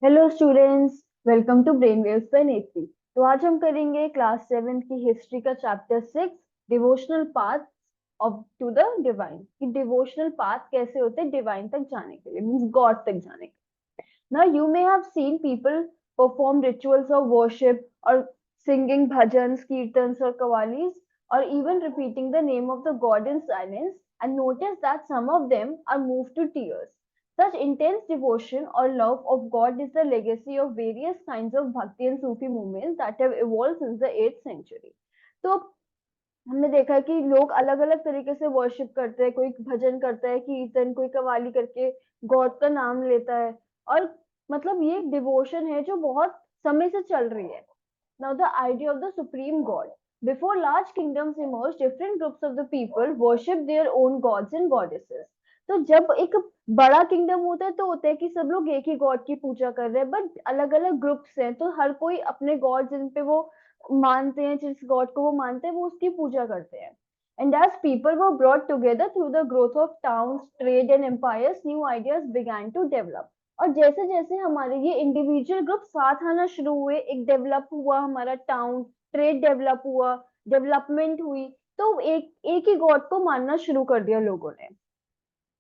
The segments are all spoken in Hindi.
Hello students, welcome to brain waves by Netri. तो आज हम करेंगे क्लास 7 की हिस्ट्री का chapter 6, devotional path of to the divine. कि डिवोशनल पाथ कैसे होते हैं डिवाइन तक जाने के लिए, मींस गॉड तक जाने के लिए। Now you may have seen people perform rituals of worship और सिंगिंग भजन्स, कीर्तन्स और कवालीज, और even repeating the name of the god in silence, and notice that some of them are moved to tears. Such intense devotion or love of God is the legacy of various kinds of Bhakti and Sufi movements that have evolved since the 8th century. तो हमने देखा है कि लोग अलग अलग तरीके से वर्शिप करते हैं, कोई भजन करता है, कीर्तन, कोई कवाली करके गॉड का नाम लेता है। और मतलब ये एक डिवोशन है जो बहुत समय से चल रही है। Now, the idea of the supreme god. Before large kingdoms emerged, different groups of the people worship their own gods and goddesses. तो जब एक बड़ा किंगडम होता है तो होता है कि सब लोग एक ही गॉड की पूजा कर रहे हैं, बट अलग अलग ग्रुप्स हैं तो हर कोई अपने गॉड जिन पे वो मानते हैं, जिस गॉड को वो मानते हैं, वो उसकी पूजा करते हैं। And as people were brought together through the growth of towns, trade and empires, new ideas began to develop. और जैसे जैसे हमारे ये इंडिविजुअल ग्रुप साथ आना शुरू हुए, एक डेवलप हुआ हमारा टाउन, ट्रेड डेवलप हुआ, डेवलपमेंट हुई, तो एक एक ही गॉड को मानना शुरू कर दिया लोगों ने।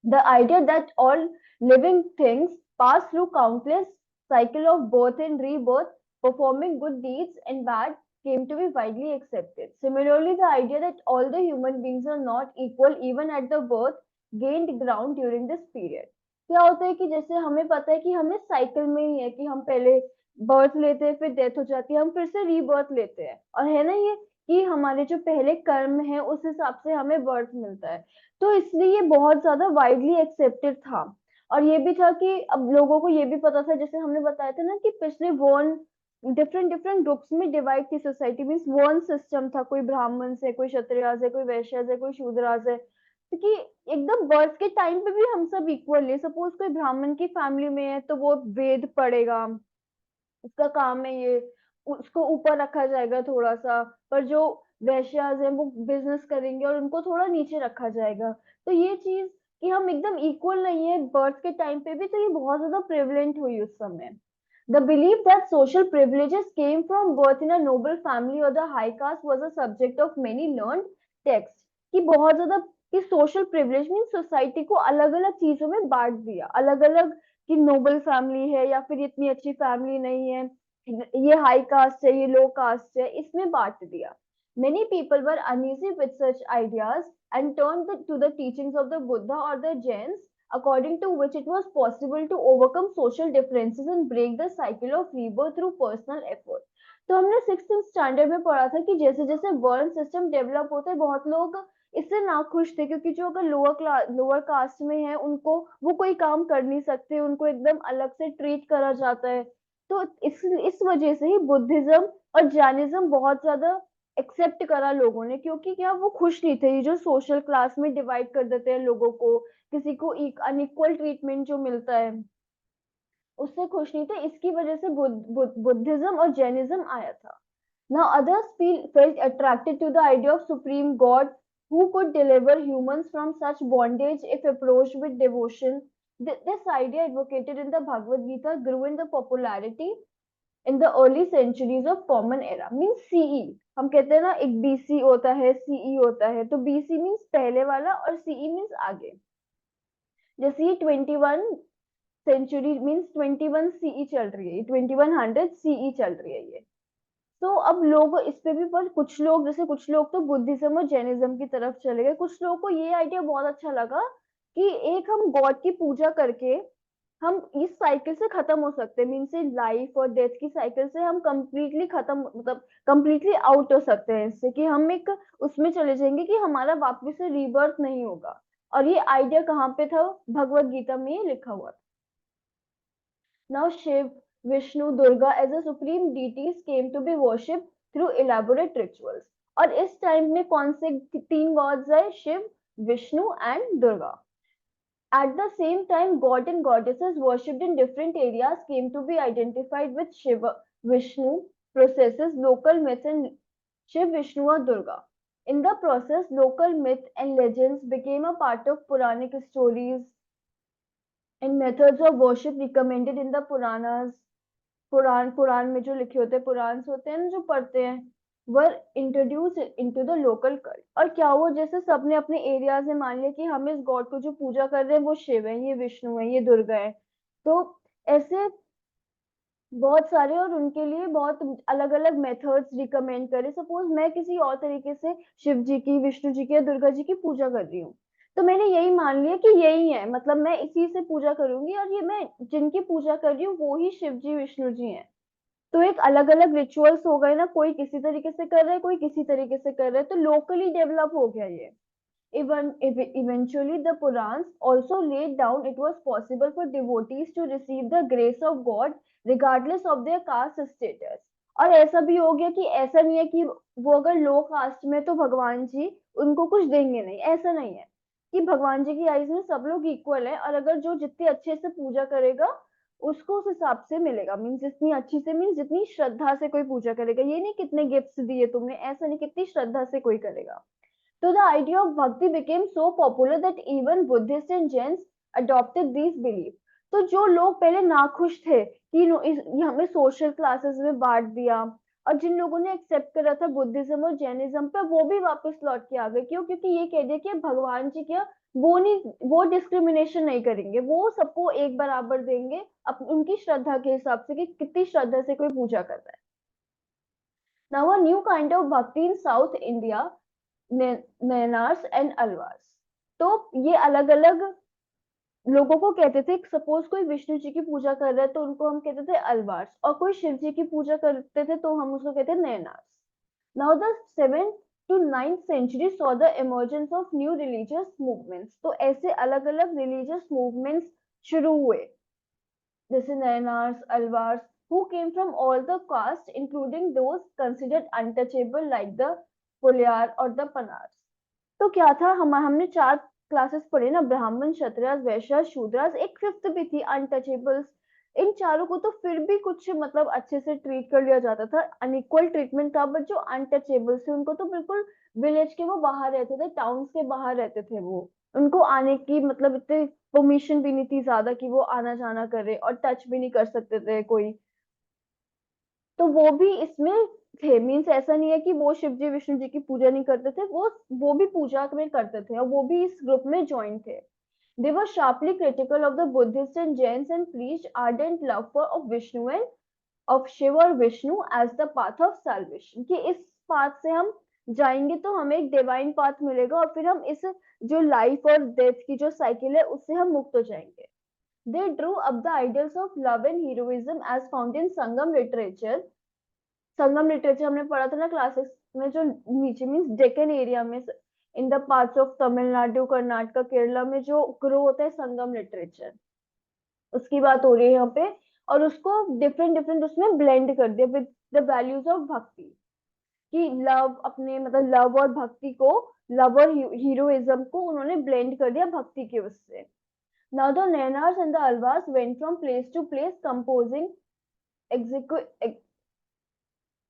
The idea that all living things pass through countless cycle of birth and rebirth, performing good deeds and bad, came to be widely accepted. Similarly, the idea that all the human beings are not equal even at the birth gained ground during this period. क्या होता है कि जैसे हमें पता है कि हमें साइकिल में ही है कि हम पहले बर्थ लेते हैं, फिर डेथ हो जाती है, हम फिर से रीबर्थ लेते हैं, और है ना ये कि हमारे जो पहले कर्म है उस हिसाब से हमें बर्थ मिलता है। तो इसलिए ये बहुत ज्यादा वाइडली एक्सेप्टेड था। और ये भी था कि अब लोगों को ये भी पता था, जैसे हमने बताया था ना कि पिछले वर्ण डिफरेंट डिफरेंट ग्रुप्स में डिवाइड थी सोसाइटी, मीन्स वर्ण सिस्टम था, कोई ब्राह्मण से, कोई क्षत्रिय से, कोई वैश्य से, कोई शूद्र से। क्योंकि एकदम बर्थ के टाइम पे भी हम सब इक्वल है। सपोज कोई ब्राह्मण की फैमिली में है तो वो वेद पढ़ेगा, उसका काम है ये, उसको ऊपर रखा जाएगा थोड़ा सा। पर जो वैश्याज हैं वो बिजनेस करेंगे और उनको थोड़ा नीचे रखा जाएगा। तो ये चीज कि हम एकदम इक्वल नहीं है बर्थ के टाइम पे भी, तो ये बहुत ज्यादा प्रेवलेंट हुई उस समय। The belief that social privileges came from birth in a noble family or the high caste was a subject of many learned texts। कि बहुत ज्यादा कि सोशल प्रिविलेज मीन सोसाइटी को अलग अलग चीजों में बांट दिया, अलग अलग, कि नोबल फैमिली है या फिर इतनी अच्छी फैमिली नहीं है, ये हाई कास्ट है, ये लो कास्ट है, इसमें बांट दिया। Many people were uneasy with such ideas and turned to the teachings of the Buddha or the Jains, according to which it was possible to overcome social differences and break the cycle of rebirth through personal effort। तो हमने सिक्स्थ स्टैंडर्ड में पढ़ा था कि जैसे जैसे वर्ण सिस्टम डेवलप होता है, बहुत लोग इससे नाखुश थे, क्योंकि जो अगर लोअर कास्ट में है उनको वो कोई काम कर नहीं सकते, उनको एकदम अलग से ट्रीट करा जाता है। तो इस वजह से ही बुद्धिज्म और जैनिज्म बहुत ज्यादा एक्सेप्ट करा लोगों ने, क्योंकि क्या वो खुश नहीं थे, ये जो सोशल क्लास में डिवाइड कर देते हैं लोगों को, किसी को अनइक्वल ट्रीटमेंट जो मिलता है उससे खुश नहीं थे। इसकी वजह से बुद्धिज्म और जैनिज्म आया था। Now others felt attracted to the idea of supreme God who could deliver humans from such bondage if approached with devotion. This idea advocated in the Bhagavad Gita grew in the popularity in the early centuries of common era, means CE। हम कहते हैं ना एक BC होता है, CE होता है, तो BC मीन्स पहले वाला और CE मीन्स आगे। जैसे ये 21 सेंचुरी मीन्स 21 सीई चल रही है, 2100 सीई चल रही है ये। तो अब लोग इस पे भी, पर कुछ लोग, जैसे कुछ लोग तो बुद्धिज्म और जैनिज्म की तरफ चले गए। कुछ लोगों को ये आइडिया बहुत अच्छा लगा कि एक हम गॉड की पूजा करके हम इस साइकिल से खत्म हो सकते हैं, मीन्स लाइफ और डेथ की साइकिल से हम कंप्लीटली खत्म, मतलब कंप्लीटली आउट हो सकते हैं इससे, कि हम एक उसमें चले जाएंगे कि हमारा वापस से रीबर्थ नहीं होगा। और ये आइडिया कहाँ पे था? भगवत गीता में ये लिखा हुआ था। Now Shiv, Vishnu, Durga as a supreme deities came to be worshipped through elaborate rituals। और इस टाइम में कौन से तीन गॉड्स है? Shiva, Vishnu and Durga. At the same time, god and goddesses worshipped in different areas came to be identified with Shiva, Vishnu, processes, local myths, and Shiv, Vishnu, or Durga. In the process, local myth and legends became a part of Puranic stories, and methods of worship recommended in the Puranas, Purana में जो लिखे होते हैं, पुराण होते हैं ना जो पढ़ते हैं, वर introduce into the local cult. और क्या हुआ, जैसे सबने अपने एरिया में मान लिया कि हम इस गॉड को जो पूजा कर रहे हैं वो शिव है, ये विष्णु है, ये दुर्गा है, तो ऐसे बहुत सारे, और उनके लिए बहुत अलग अलग मेथड्स रिकमेंड करे। सपोज मैं किसी और तरीके से शिव जी की, विष्णु जी की या दुर्गा जी की पूजा कर रही हूँ, तो मैंने यही मान लिया कि यही है, मतलब मैं इसी से पूजा करूंगी, और ये मैं जिनकी पूजा कर रही हूँ वो ही शिव जी विष्णु जी हैं। तो एक अलग अलग रिचुअल्स हो गए ना, कोई किसी तरीके से कर रहा है, कोई किसी तरीके से कर रहा है, तो लोकली डेवलप हो गया ये। Eventually, the Purans also laid down it was possible for devotees to receive the grace of God regardless of their caste status। और ऐसा भी हो गया कि ऐसा नहीं है कि वो अगर लो कास्ट में तो भगवान जी उनको कुछ देंगे नहीं, ऐसा नहीं है कि भगवान जी की आईज में सब लोग इक्वल है, और अगर जो जितने अच्छे से पूजा करेगा उसको उस हिसाब से मिलेगा। मीन्स जितनी अच्छी से, मीन्स जितनी श्रद्धा से कोई पूजा करेगा, ये नहीं कितने गिफ्ट्स दिए तुमने, ऐसा नहीं, कितनी श्रद्धा से कोई करेगा। So the idea of bhakti became so popular that even Buddhists and Jains adopted these beliefs। तो जो लोग पहले नाखुश थे कि ये हमें सोशल क्लासेस में बांट दिया, और जिन लोगों ने एक्सेप्ट करा था बुद्धिज्म और जैनिज्म पे, वो भी वापस लौट के आ गए। क्यों? क्योंकि ये कह दिया कि भगवान जी क्या, वो नहीं, वो डिस्क्रिमिनेशन नहीं करेंगे, वो सबको एक बराबर देंगे उनकी श्रद्धा के हिसाब से कि कितनी श्रद्धा से कोई पूजा कर रहा है। Now a new kind of bhakti in South India, Nayanars and Alvars. तो ये अलग अलग लोगों को कहते थे। सपोज कोई विष्णु जी की पूजा कर रहा है तो उनको हम कहते थे अलवार्स, और कोई शिव जी की पूजा करते थे तो हम उसको कहते थे Nayanars. Now the 7th to 9th century saw the emergence of new religious movements। तो ऐसे अलग अलग रिलीजियस मूवमेंट्स शुरू हुए, जैसे Nayanars, Alvars, who came from all the castes including those considered untouchable like the Puliyar और द पनार्स। तो क्या था, हमने चार क्लासेस पढ़े ना, ब्राह्मण, क्षत्रिय, वैश्य, शूद्र, एक फिफ्थ भी थी अनटचेबल्स। इन चारों को तो फिर भी कुछ मतलब अच्छे से ट्रीट कर लिया जाता था, अनइक्वल ट्रीटमेंट था, बट जो अनटचेबल्स थे उनको तो बिल्कुल विलेज के वो बाहर रहते थे, टाउन्स के बाहर रहते थे, वो उनको आने की मतलब इतने परमिशन भी नहीं थी ज्यादा कि वो आना जाना करे, और टच भी नहीं कर सकते थे कोई, तो वो भी इसमें थे। मीन्स ऐसा नहीं है कि वो शिव जी विष्णु जी की पूजा नहीं करते थे, वो भी पूजा में करते थे, और वो भी इस ग्रुप में ज्वाइन थे। They were sharply critical of the Buddhists and Jains and preached ardent love for of Vishnu and of Shiva और Vishnu as the path of salvation। कि इस पाथ से हम जाएंगे तो हमें एक डिवाइन पाथ मिलेगा, और फिर हम इस जो लाइफ और डेथ की जो साइकिल है उससे हम मुक्त हो जाएंगे। They drew up the ideals of love and heroism as found in Sangam literature। Sangam literature हमने पढ़ा था ना क्लासेस में, जो नीचे मीन्स डेक्कन एरिया में, in the parts of Tamil Nadu, Karnataka, Kerala में जो ग्रो होता है संगम लिटरेचर, उसकी बात हो रही है यहाँ पे। और उसको डिफरेंट डिफरेंट उसमें ब्लेंड कर दिया विद द वैल्यूज ऑफ भक्ति, कि लव, अपने मतलब लव और भक्ति को, लव और हीरोइज्म को उन्होंने ब्लेंड कर दिया भक्ति के उससे। Now the Nayanars and the Alvars went from place to place composing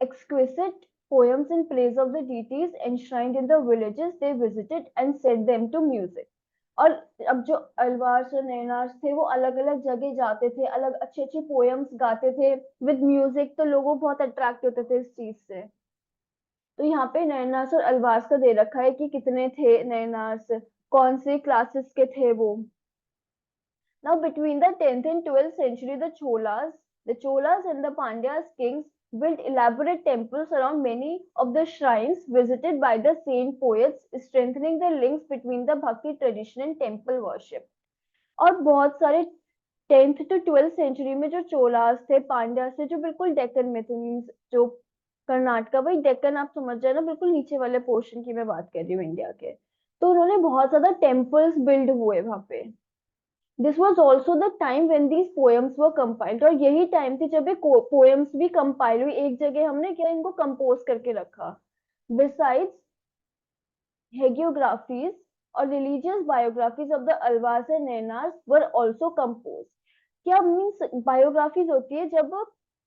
exquisite poems in praise of the deities enshrined in the villages they visited and set them to music। और अब जो अलवार्स और नैनार्स थे वो अलग अलग जगह जाते थे, अलग अच्छे अच्छे पोएम्स गाते थे विद म्यूजिक, तो लोगों बहुत अट्रैक्ट होते थे इस चीज से। तो यहाँ पे नैनार्स और अलवार्स का दे रखा है कि कितने थे नैनार्स, कौन से क्लासेस के थे वो। Now, between the 10th and 12th century, the Cholas and the Pandyas kings built elaborate temples around many of the shrines visited by the saint poets, strengthening the links between the Bhakti tradition and temple worship। और बहुत सारे 10th to 12th सेंचुरी में जो चोलास थे, पांड्यास थे, जो बिल्कुल डेक्कन में थे, मीन्स जो कर्नाटका, वही डेक्कन आप समझ जाए ना, बिल्कुल नीचे वाले पोर्शन की मैं बात कर रही हूँ इंडिया के। तो उन्होंने बहुत ज्यादा टेम्पल्स बिल्ड हुए वहां पे। This was also the time when these poems were compiled. और यही टाइम थी जब ये पोएम्स भी कंपाइल हुई, एक जगह हमने क्या इनको कंपोज करके रखा। बिसाइड्स हेगियोग्राफीज और religious biographies of the Alvars and Nayanars were also compose. क्या मीन्स बायोग्राफीज होती है जब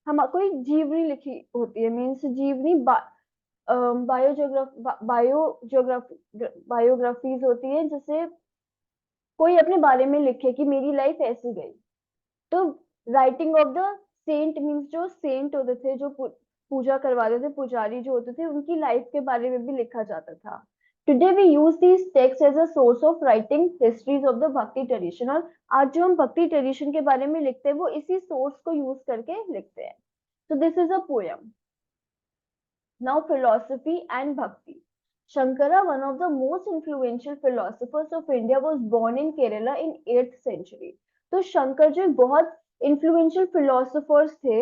हम कोई जीवनी लिखी होती है, मीन्स जीवनी बायोजियोग्राफी, बायोग्राफीज होती है, जैसे कोई अपने बारे में लिखे कि मेरी लाइफ ऐसी गई, तो writing of the saint means जो सेंट होते थे, जो पूजा करवाते थे, पुजारी जो होते थे, उनकी लाइफ के बारे में भी लिखा जाता था। Today we use these text as a source of writing histories of the bhakti tradition. और आज जो हम भक्ति ट्रेडिशन के बारे में लिखते हैं वो इसी सोर्स को यूज करके लिखते हैं। So this is a poem. Now philosophy and bhakti. Shankara, one of the most influential philosophers of India, was born in Kerala in 8th century. तो शंकर जो बहुत influential philosophers थे,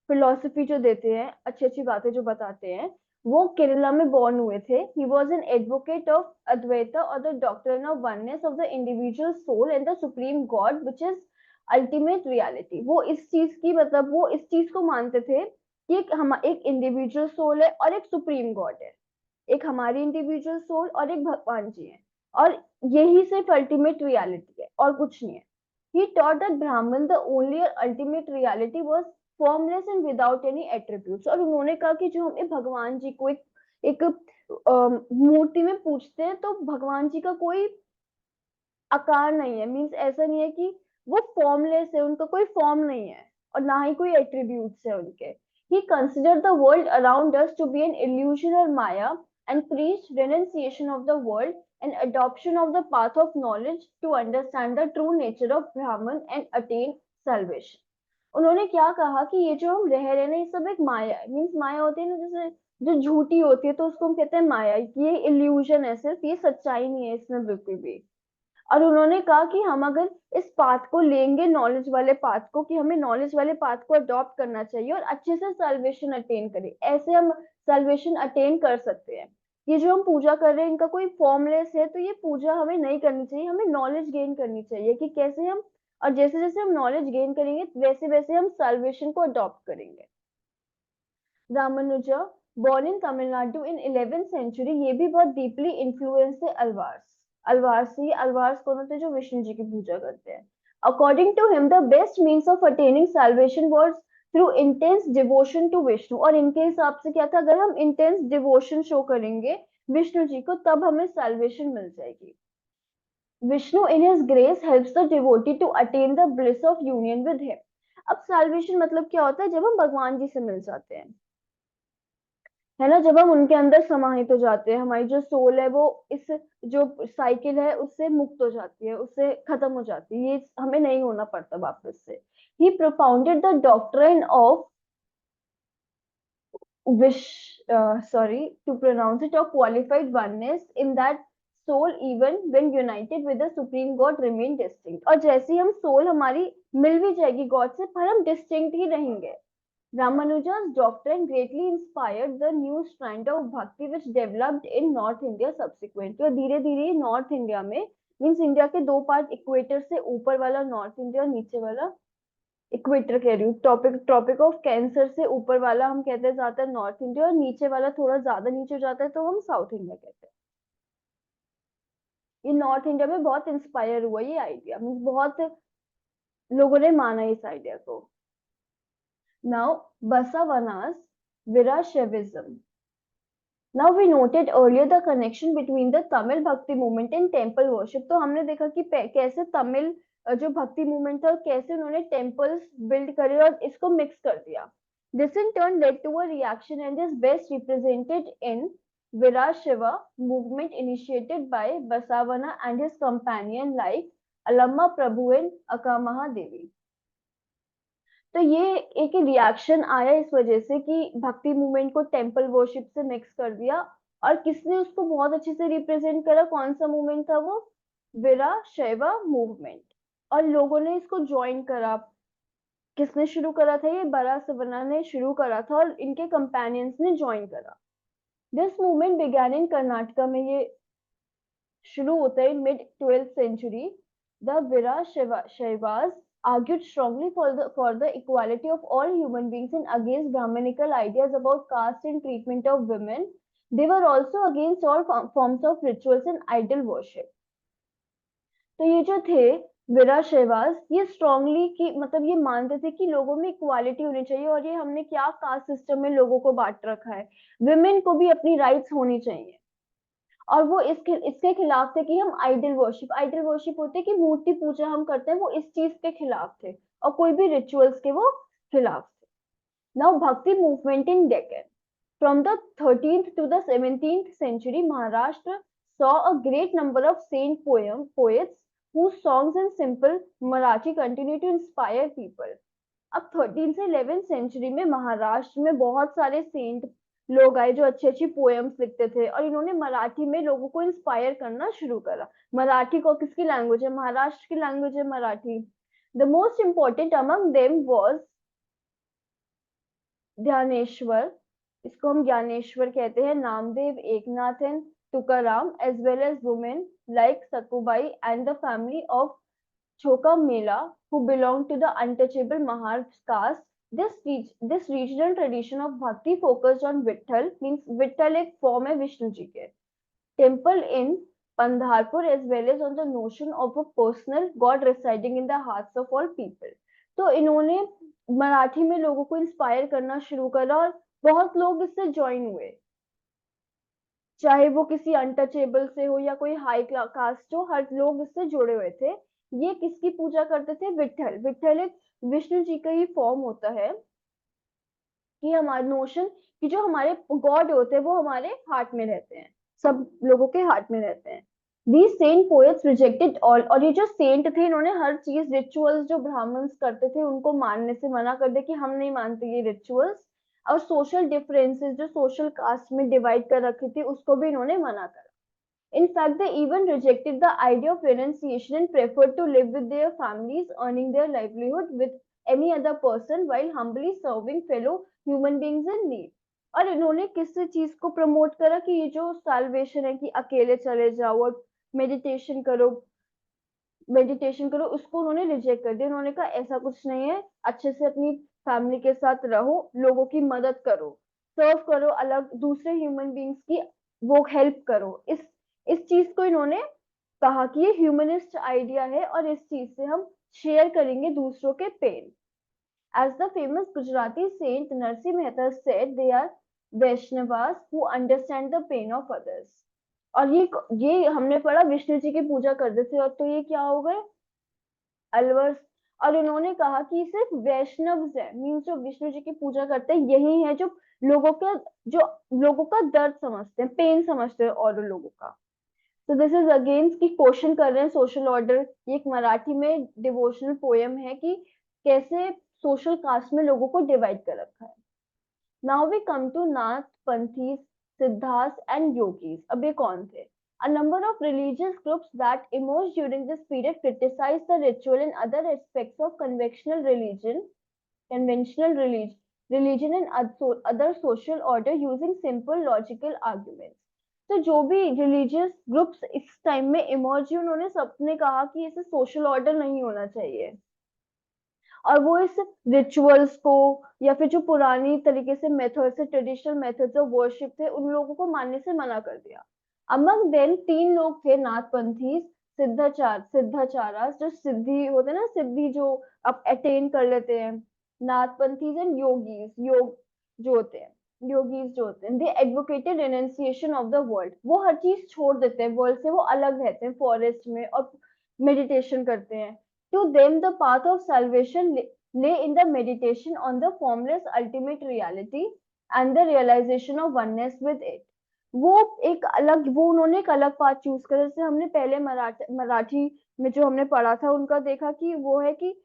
philosophy जो देते हैं, अच्छी अच्छी बातें जो बताते हैं, वो केरला में born हुए थे. He was an advocate of Advaita or the doctrine of oneness of the individual soul and the supreme God, which is ultimate reality. वो इस चीज की मतलब वो इस चीज को मानते थे कि एक इंडिविजुअल सोल है और एक सुप्रीम गॉड है, एक हमारी इंडिविजुअल सोल और एक भगवान जी है, और यही सिर्फ अल्टीमेट रियलिटी है और कुछ नहीं है। ही टॉट दैट ब्राह्मण the only ultimate reality was formless and without any attributes. और उन्होंने कहा कि जो हम भगवान जी को एक मूर्ति में पूछते हैं, तो भगवान जी का कोई आकार नहीं है, मीन्स ऐसा नहीं है कि वो फॉर्मलेस है, उनका कोई फॉर्म नहीं है और ना ही कोई एट्रीब्यूट्स है उनके। He considered the world around us to be an illusion और maya and preached renunciation of the world and adoption of the path of knowledge to understand the true nature of Brahman and attain salvation। उन्होंने क्या कहा कि ये जो हम रह रहे हैं ना, ये सब एक माया है। मीन्स माया होती है ना, जैसे जो झूठी होती है तो उसको हम कहते हैं माया, ये इल्यूजन है सिर्फ, ये सच्चाई नहीं है इसमें बिल्कुल भी। और उन्होंने कहा कि हम अगर इस पाथ को लेंगे, नॉलेज वाले पाथ को, कि हमें नॉलेज वाले पाथ को अडॉप्ट करना चाहिए और अच्छे से साल्वेशन अटेन करें, ऐसे हम साल्वेशन अटेन कर सकते हैं। ये जो हम पूजा कर रहे हैं इनका कोई फॉर्मलेस है, तो ये पूजा हमें नहीं करनी चाहिए, हमें नॉलेज गेन करनी चाहिए कि कैसे हम, और जैसे जैसे हम नॉलेज गेन करेंगे वैसे वैसे हम साल्वेशन को अडॉप्ट करेंगे। Ramanuja, born in Tamil Nadu in 11th century, ये भी बहुत डीपली इन्फ्लुएंस थे अलवार्स। अलवार्स, ये अलवार्स कौन होते हैं? जो विष्णु जी की पूजा करते हैं। According to him the best means of attaining salvation was through intense devotion to Vishnu. और इनके हिसाब से क्या था, अगर हम इंटेंस डिवोशन शो करेंगे विष्णु जी को, तब हमें salvation मिल जाएगी। Vishnu in his grace helps the devotee to attain the bliss of union with him. अब salvation मतलब क्या होता है? जब हम भगवान जी से मिल जाते हैं, है ना, जब हम उनके अंदर समाहित हो जाते हैं, हमारी जो सोल है वो इस जो साइकिल है उससे मुक्त हो जाती है, उससे खत्म हो जाती है, ये हमें नहीं होना पड़ता वापस से। He propounded the doctrine of विश sorry to pronounce it, of qualified oneness in that soul even when united with the supreme god remain distinct. और जैसे ही हम सोल हमारी मिल भी जाएगी गॉड से, पर हम डिस्टिंक्ट ही रहेंगे। Ramanuja's doctrine greatly inspired the new strand of bhakti which developed in North India subsequently। और धीरे धीरे नॉर्थ इंडिया में, मीन्स इंडिया के दो पार्ट, इक्वेटर से ऊपर वाला नॉर्थ इंडिया और नीचे वाला, इक्वेटर कह रही हूँ, टॉपिक ट्रॉपिक ऑफ कैंसर से ऊपर वाला हम कहते हैं ज्यादातर नॉर्थ इंडिया, और नीचे वाला थोड़ा ज्यादा नीचे हो जाता है तो हम साउथ इंडिया कहते हैं। ये नॉर्थ इंडिया में बहुत इंस्पायर हुआ ये आइडिया, मीन्स बहुत लोगों ने माना इस आइडिया को। Now, Basavana's Virashaivism. Now we noted earlier the connection between the Tamil Bhakti movement and temple worship। तो हमने देखा कि कैसे तमिल जो भक्ति मूवमेंट था, कैसे उन्होंने टेम्पल्स बिल्ड करे और इसको मिक्स कर दिया। This in turn led to a reaction and is best represented in Virashaiva movement initiated by Basavana and his companion like Alamma Prabhu and Akamaha Devi। तो ये एक रिएक्शन आया इस वजह से कि भक्ति मूवमेंट को टेम्पल वर्शिप से मिक्स कर दिया। और किसने उसको बहुत अच्छे से रिप्रेजेंट करा? कौन सा मूवमेंट था वो? वीराशैव मूवमेंट। और लोगों ने इसको ज्वाइन करा। किसने शुरू करा था? ये बरासवना ने शुरू करा था और इनके कंपेनियंस ने ज्वाइन करा। दिस मूवमेंट बिगैन इन कर्नाटका में, ये शुरू होता है mid 12th century। The Virashaivas argued strongly for the equality of all human beings and against Brahmanical ideas about caste and treatment of women. They were also against all forms of rituals and idol worship। तो ये जो थे वीराशैवास, ये स्ट्रांगली की मतलब ये मानते थे कि लोगों में इक्वालिटी होनी चाहिए, और ये हमने क्या कास्ट सिस्टम में लोगों को बांट रखा है, विमेन को भी अपनी राइट्स होनी चाहिए। और वो इसके खिलाफ थे कि हम आइडल वर्शिप होते कि मूर्ति पूजा हम करते हैं, वो इस चीज के खिलाफ थे और कोई भी रिचुअल्स के वो खिलाफ थे। नाउ भक्ति movement in Deccan, from the 13th to the 17th century, Maharashtra saw a great number of poets whose songs in simple Marathi continue to inspire people. अब 13 से 11 सेंचुरी में महाराष्ट्र में बहुत सारे सेंट लोग आए जो अच्छी अच्छी पोएम्स लिखते थे और इन्होंने मराठी में लोगों को इंस्पायर करना शुरू करा। मराठी को किसकी लैंग्वेज है? महाराष्ट्र की लैंग्वेज है Marathi. The most important among them was Dnyaneshwar, इसको हम ज्ञानेश्वर कहते हैं, Namdev, Eknath and Tukaram, as well as women like Sakhubai and the family of Choka Mela, who belonged to the untouchable Mahar caste. This regional tradition of bhakti focused on Vitthal, means Vitthal एक form है विष्णु जी के, temple in Pandharpur, as well as on the notion of a personal God residing in the hearts of all people. तो इन्होंने मराठी में लोगों को इंस्पायर करना शुरू करा और बहुत लोग इससे ज्वाइन हुए, चाहे वो किसी अनटचेबल से हो या कोई हाई कास्ट हो, हर लोग इससे जुड़े हुए थे। ये किसकी पूजा करते थे? विठल। विठल एक विष्णु जी का ही फॉर्म होता है कि हमारा नोशन कि जो हमारे गॉड होते हैं वो हमारे हार्ट में रहते हैं, सब लोगों के हार्ट में रहते हैं। These saint poets rejected all, और ये जो सेंट थे इन्होंने हर चीज रिचुअल्स जो ब्राह्मण्स करते थे उनको मानने से मना कर दिया कि हम नहीं मानते ये रिचुअल्स, और सोशल डिफरेंसेस जो सोशल कास्ट में डिवाइड कर रखी थी उसको भी इन्होंने मना करा। In fact, they even rejected the idea of renunciation and preferred to live with their families, earning their livelihood with any other person while humbly serving fellow human beings in need. और इन्होंने किस चीज को प्रमोट करा कि ये जो साल्वेशन है कि अकेले चले जाओ और मेडिटेशन करो, उसको उन्होंने रिजेक्ट कर दिया। उन्होंने कहा ऐसा कुछ नहीं है, अच्छे से अपनी फैमिली के साथ रहो, लोगों की मदद करो, सर्व करो, अलग दूसरे ह्यूमन बींग्स की वो हेल्प करो। इस चीज को इन्होंने कहा कि ये ह्यूमनिस्ट आइडिया है और इस चीज से हम शेयर करेंगे दूसरों के pain. As the famous Gujarati saint Narsinh Mehta said, they are Vaishnavas who understand the pain of others. और ये हमने पढ़ा विष्णु जी की पूजा करते थे, और तो ये क्या हो गए? अलवर्स। और इन्होंने कहा कि सिर्फ वैष्णव है, मीन्स जो विष्णु जी की पूजा करते हैं यही है जो लोगों का जो लोगों का दर्द समझते हैं, पेन समझते हैं और लोगों का। तो दिस इज अगेन की क्वेश्चन कर रहे हैं सोशल ऑर्डर। ये एक मराठी में डिवोशनल पोएम है कि कैसे सोशल कास्ट में लोगों को डिवाइड कर रखा है। Now we come to Nathpanthis, Siddharth and yogis. अब ये कौन थे? A number of religious groups that emerged during this period criticized the ritual and other aspects of conventional religion and other social order using simple logical arguments. तो जो भी रिलीजियस ग्रुप्स इस टाइम में इमर्ज हुए उन्होंने सबने कहा कि इसे सोशल ऑर्डर नहीं होना चाहिए, और वो इस रिचुअल्स को या फिर जो पुरानी तरीके से मेथड से ट्रेडिशनल मेथड्स ऑफ वर्शिप थे उन लोगों को मानने से मना कर दिया। अमंग देम 3 लोग थे नाथपंथी, सिद्धाचार्य जो सिद्धि होते हैं ना, सिद्धि जो अब अटेन कर लेते हैं, नाथपंथीज एंड योगीज जो होते हैं दे एडवोकेटेड रेनंसिएशन ऑफ द वर्ल्ड। वो हर चीज छोड़ देते हैं, वर्ल्ड से वो अलग रहते हैं फॉरेस्ट में और मेडिटेशन करते हैं। To them, the path of salvation lay in the meditation on the formless ultimate reality and the realization of oneness with it. वो उन्होंने एक अलग पाथ चूज करा। जैसे हमने पहले मराठी में जो हमने पढ़ा था उनका देखा कि वो है कि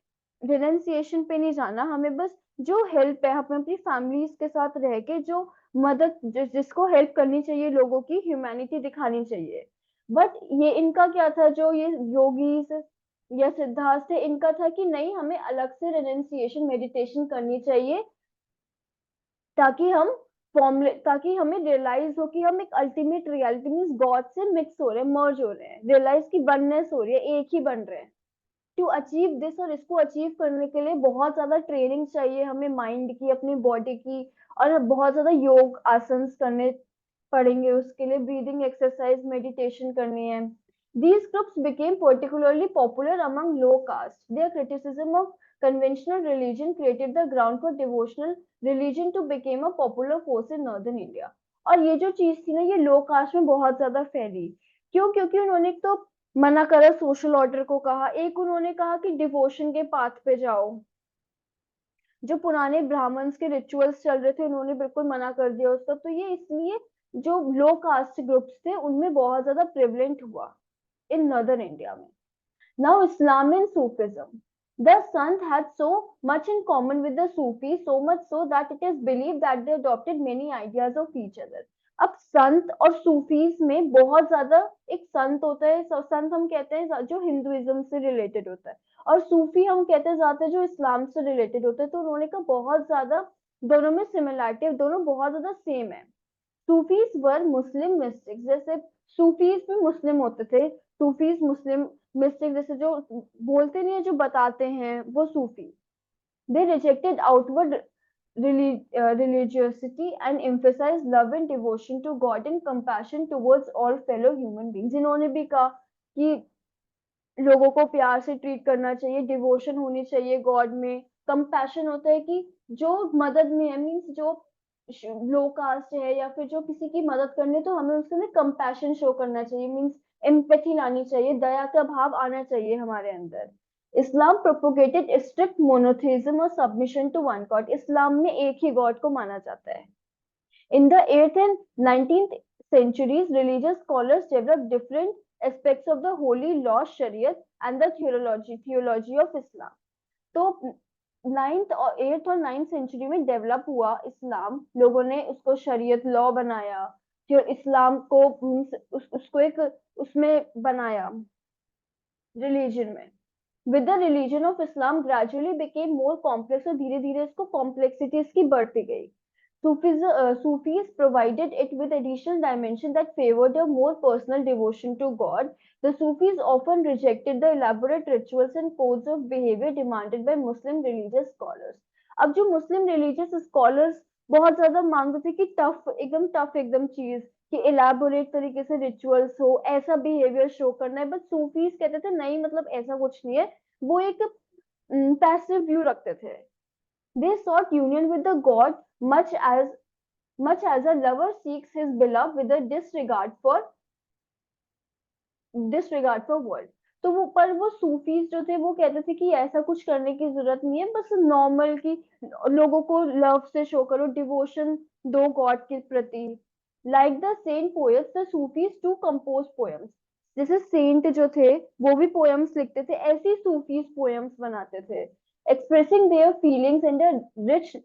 रिनंसिएशन पे नहीं जाना, हमें बस जो हेल्प है हमें अपनी फैमिलीज के साथ रह के जो मदद जिसको हेल्प करनी चाहिए, लोगों की ह्यूमैनिटी दिखानी चाहिए। बट ये इनका क्या था, जो ये योगीज या सिद्धार्थ थे, इनका था कि नहीं हमें अलग से रेनंसिएशन मेडिटेशन करनी चाहिए ताकि हमें रियलाइज हो कि हम एक अल्टीमेट रियलिटी मींस गॉड से मिक्स हो रहे हैं, मर्ज हो रहे हैं, रियलाइज की वननेस हो रही है, एक ही बन रहे हैं। टू अचीव दिस, और इसको अचीव करने के लिए बहुत ज्यादा ट्रेनिंग चाहिए हमें, माइंड की, अपनी बॉडी की, और बहुत ज्यादा योग आसन करने पड़ेंगे उसके लिए, ब्रीदिंग एक्सरसाइज, मेडिटेशन करनी है। These groups became particularly popular among low caste. Their criticism of conventional religion created the ground for devotional religion to become a popular force in northern India. और ये जो चीज थी ना, ये लो कास्ट में बहुत ज्यादा फैली। क्यों? क्योंकि उन्होंने एक तो मना करा, सोशल ऑर्डर को कहा, एक उन्होंने कहा कि डिवोशन के पाथ पे जाओ। जो पुराने ब्राह्मण्स के रिचुअल्स चल रहे थे, उन्होंने बिल्कुल मना कर दिया उसका। तो ये इसलिए जो लो कास्ट ग्रुप्स थे उनमें बहुत ज्यादा प्रेवलेंट हुआ इन नॉर्दर्न इंडिया में। Now, Islam and Sufism. The Sant had so much in common with the Sufis, so much so that it is believed that they adopted many ideas of each other. अब संत और सूफीज में बहुत ज्यादा, एक संत होता है, संत हम कहते हैं जो हिंदुइज्म से रिलेटेड होता है, और सूफी हम कहते हैं ज्यादा जो इस्लाम से रिलेटेड होता है। तो उन्होंने कहा बहुत ज्यादा दोनों में सिमिलरिटी, दोनों बहुत ज्यादा सेम है। सूफीज वर मुस्लिम मिस्टिक्स, जैसे सूफीज भी मुस्लिम होते थे। सूफीज मुस्लिम मिस्टिक, जैसे जो बोलते नहीं है, जो बताते हैं, वो सूफी। They rejected outward religiosity and emphasized love and devotion to God and compassion towards all fellow human beings। इन्होंने भी कहा कि लोगों को प्यार से ट्रीट करना चाहिए, डिवोशन होनी चाहिए गॉड में, कंपैशन होता है कि जो मदद में है, मीन्स जो लो कास्ट है या फिर जो किसी की मदद करनी है, तो हमें उसके लिए कंपैशन शो करना चाहिए, मीन्स एम्पैथी लानी चाहिए, दया का भाव आना चाहिए हमारे अंदर। इस्लाम प्रोपोगेटेड स्ट्रिक्ट मोनोथेइज्म और सबमिशन टू वन गॉड। इस्लाम में एक ही गॉड को माना जाता है। In the 8th and 19th centuries, religious scholars developed different aspects of the holy law, Shariat, and the theology of Islam. तो नाइन्थ और एट्थ और नाइन्थ सेंचुरी में डेवलप हुआ इस्लाम, लोगों ने उसको शरीयत लॉ बनाया, फिर इस्लाम को उसको एक उसमें बनाया रिलीजन में। With the religion of Islam gradually became more complex, और धीरे धीरे इसको कॉम्प्लेक्सिटी इसकी बढ़ती गई। Sufis provided it with additional dimension that favored a more personal devotion to God. The Sufis often rejected the elaborate rituals and codes of behavior demanded by Muslim religious scholars. अब जो मुस्लिम रिलीजियस स्कॉलर्स बहुत ज्यादा मांगते थे कि टफ एकदम चीज, कि इलेबोरेट तरीके से रिचुअल्स हो, ऐसा बिहेवियर शो करना है, बट सूफीज कहते थे नहीं, मतलब ऐसा कुछ नहीं है। वो एक पैसिव व्यू रखते थे। They sought union with the God much as a lover seeks his beloved with a disregard for world. तो वो पर वो सूफीज जो थे वो कहते थे कि ऐसा कुछ करने की जरूरत नहीं है, बस नॉर्मल की लोगों को लव से शो करो, डिवोशन दो गॉड के प्रति। Like the saint poets, the Sufis to compose poems. जैसे सेंट जो थे वो भी पोएम्स लिखते थे, ऐसे ही सूफीज पोएम्स बनाते थे, expressing their feelings in the rich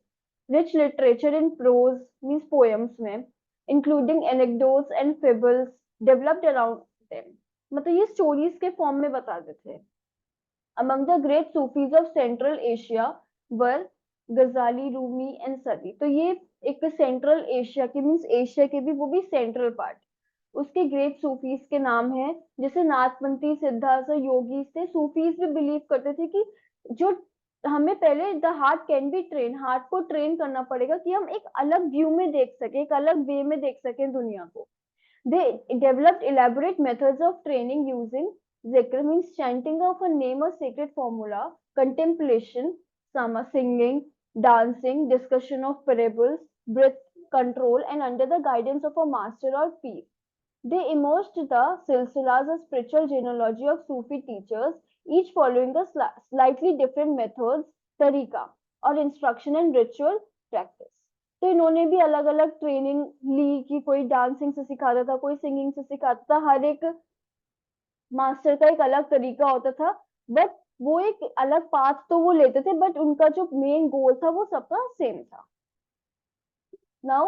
rich literature in prose, means poems में, including anecdotes and fables developed around them. मतलब ये स्टोरीज के फॉर्म में बताते थे। Among the great Sufis of Central Asia were Ghazali, Rumi and Sadi. तो ये एक सेंट्रल एशिया के, मीन्स एशिया के भी, वो भी सेंट्रल पार्ट, उसके ग्रेट सूफीज के नाम है। जैसे नाथपंथी, सिद्धार्थ, योगीज थे। सूफीज भी बिलीव करते थे कि जो हमें पहले the heart can be train, heart को ट्रेन करना पड़ेगा कि हम एक अलग व्यू में देख सके, एक अलग वे में देख सके दुनिया को। They developed elaborate methods of training using zikr, means chanting of a name or sacred formula, contemplation, sama singing, dancing, discussion of parables, breath control, and under the guidance of a master or peer. They emerged the silsilas, a spiritual genealogy of Sufi teachers, each following a slightly different methods, tariqa, or instruction and ritual practice. तो इन्होंने भी अलग अलग ट्रेनिंग ली, कि कोई डांसिंग से सिखाता था, कोई सिंगिंग से सिखाता था, हर एक मास्टर का एक अलग तरीका होता था, बट वो एक अलग पाथ तो वो लेते थे, बट उनका जो मेन गोल था वो सबका सेम था। Now,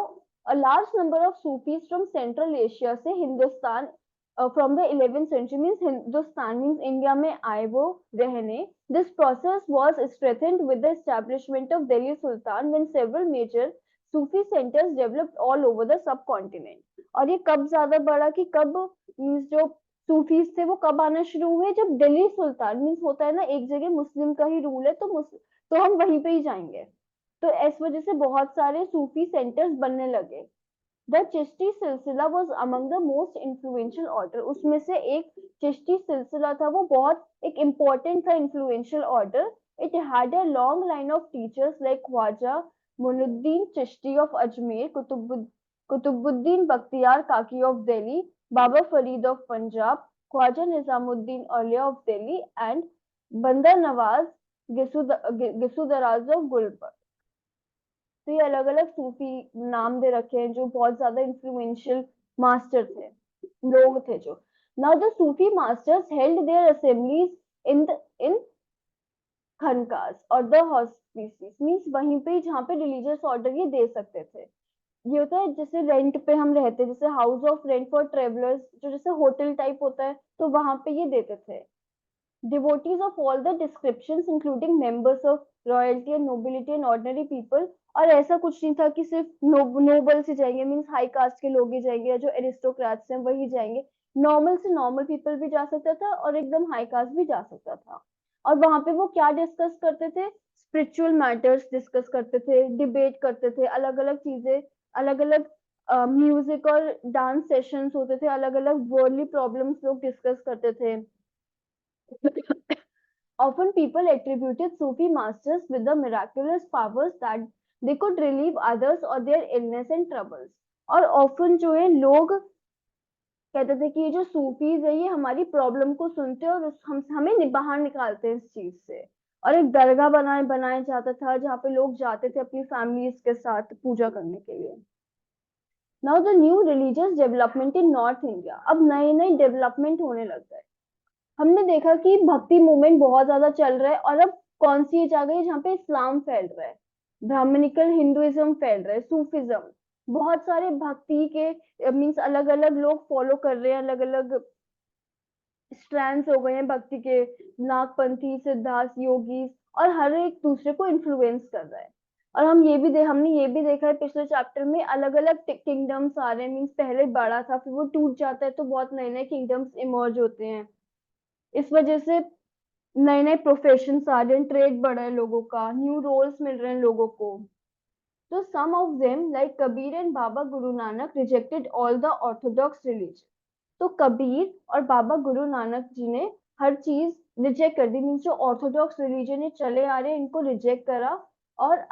a large number of Sufis from Central Asia से Hindustan from the 11th century, means Hindustan means India में आए वो रहने। This process was strengthened with the establishment of Delhi Sultan when several major Sufi centers developed all over the subcontinent। और ये कब ज्यादा बढ़ा, कि कब मीन्स जो सूफीज थे वो कब आना शुरू हुए, जब दिल्ली सुल्तान, मीन्स होता है ना एक जगह मुस्लिम का ही रूल है, तो हम वहीं पे ही जाएंगे। तो इस वजह से बहुत सारे सूफी सेंटर्स बनने लगे। द चिश्ती सिलसिला was among the most influential order. उसमें से एक चिश्ती सिलसिला था, वो बहुत एक इम्पोर्टेंट था influential order. It had a long line of teachers like Khwaja Muinuddin Chishti of Ajmer, Qutbuddin Bakhtiyar Kaki of Delhi, Baba Farid of Punjab, Khwaja Nizamuddin Auliya of Delhi and Bande Nawaz गिसुदराज of Gulberg. तो ये अलग अलग सूफी नाम दे रखे हैं जो बहुत ज्यादा इंफ्लुएंशियल मास्टर थे, लोग थे जो। Now the Sufi masters held their assemblies in khanqahs और द हॉस्पिसेस, मीन्स वहीं पे जहाँ पे रिलीजियस ऑर्डर ये दे सकते थे। ये होता है जैसे रेंट पे हम रहते हैं, जैसे house of rent for travellers, जो जैसे होटल टाइप होता है, तो वहां पे ये देते थे। Devotees of all the descriptions, including members of royalty and nobility and ordinary people। और ऐसा कुछ नहीं था कि सिर्फ नोबल्स ही जाएंगे, मीन्स हाई कास्ट के लोग ही जाएंगे, या जो एरिस्टोक्रेट्स हैं वही जाएंगे। नॉर्मल से नॉर्मल पीपल भी जा सकता था और एकदम हाई कास्ट भी जा सकता था। और वहां पे वो क्या डिस्कस करते थे? स्पिरिचुअल मैटर्स डिस्कस करते थे, डिबेट करते थे, अलग अलग चीजें, अलग अलग म्यूजिक और डांस सेशंस होते थे, अलग अलग वर्ल्डली प्रॉब्लम्स लोग डिस्कस करते थे। Often people attributed Sufi masters with the miraculous powers that they could relieve others or their illness and troubles। और often जो है लोग कहते थे कि ये जो सूफीज है ये हमारी प्रॉब्लम को सुनते हैं और हमें बाहर निकालते हैं इस चीज से। और एक दरगाह बनाया जाता था जहाँ पे लोग जाते थे अपनी फैमिलीज के साथ पूजा करने के लिए। Now the new religious development in north India, अब नए नए डेवलपमेंट होने लग गए। हमने देखा कि भक्ति मूवमेंट बहुत ज्यादा चल रहा है, और अब कौन सी एज आ गई है जहाँ पे इस्लाम फैल रहा है, ब्राह्मणिकल हिंदुइज्म फैल रहा है, सूफिज्म, बहुत सारे भक्ति के मीन्स अलग अलग लोग फॉलो कर रहे हैं, अलग अलग स्ट्रैंड्स हो गए हैं भक्ति के, नागपंथी, सिद्धार्थ, योगी, और हर एक दूसरे को इन्फ्लुएंस कर रहा है। और हमने ये भी देखा है पिछले चैप्टर में, अलग अलग किंगडम्स आ रहे हैं, मीन्स पहले बड़ा था फिर वो टूट जाता है तो बहुत नए नए किंगडम्स इमर्ज होते हैं। इस वजह से नए नए प्रोफेशन आ रहे हैं, ट्रेड बढ़ा है लोगों का, न्यू रोल्स मिल रहे हैं लोगों को। तो some of them like Kabir and Baba Guru Nanak rejected all the orthodox religion. तो कबीर और बाबा गुरु नानक जी ने हर चीज रिजेक्ट कर दी, मीन्स जो ऑर्थोडॉक्स रिलीजन ये चले आ रहे हैं इनको रिजेक्ट करा। और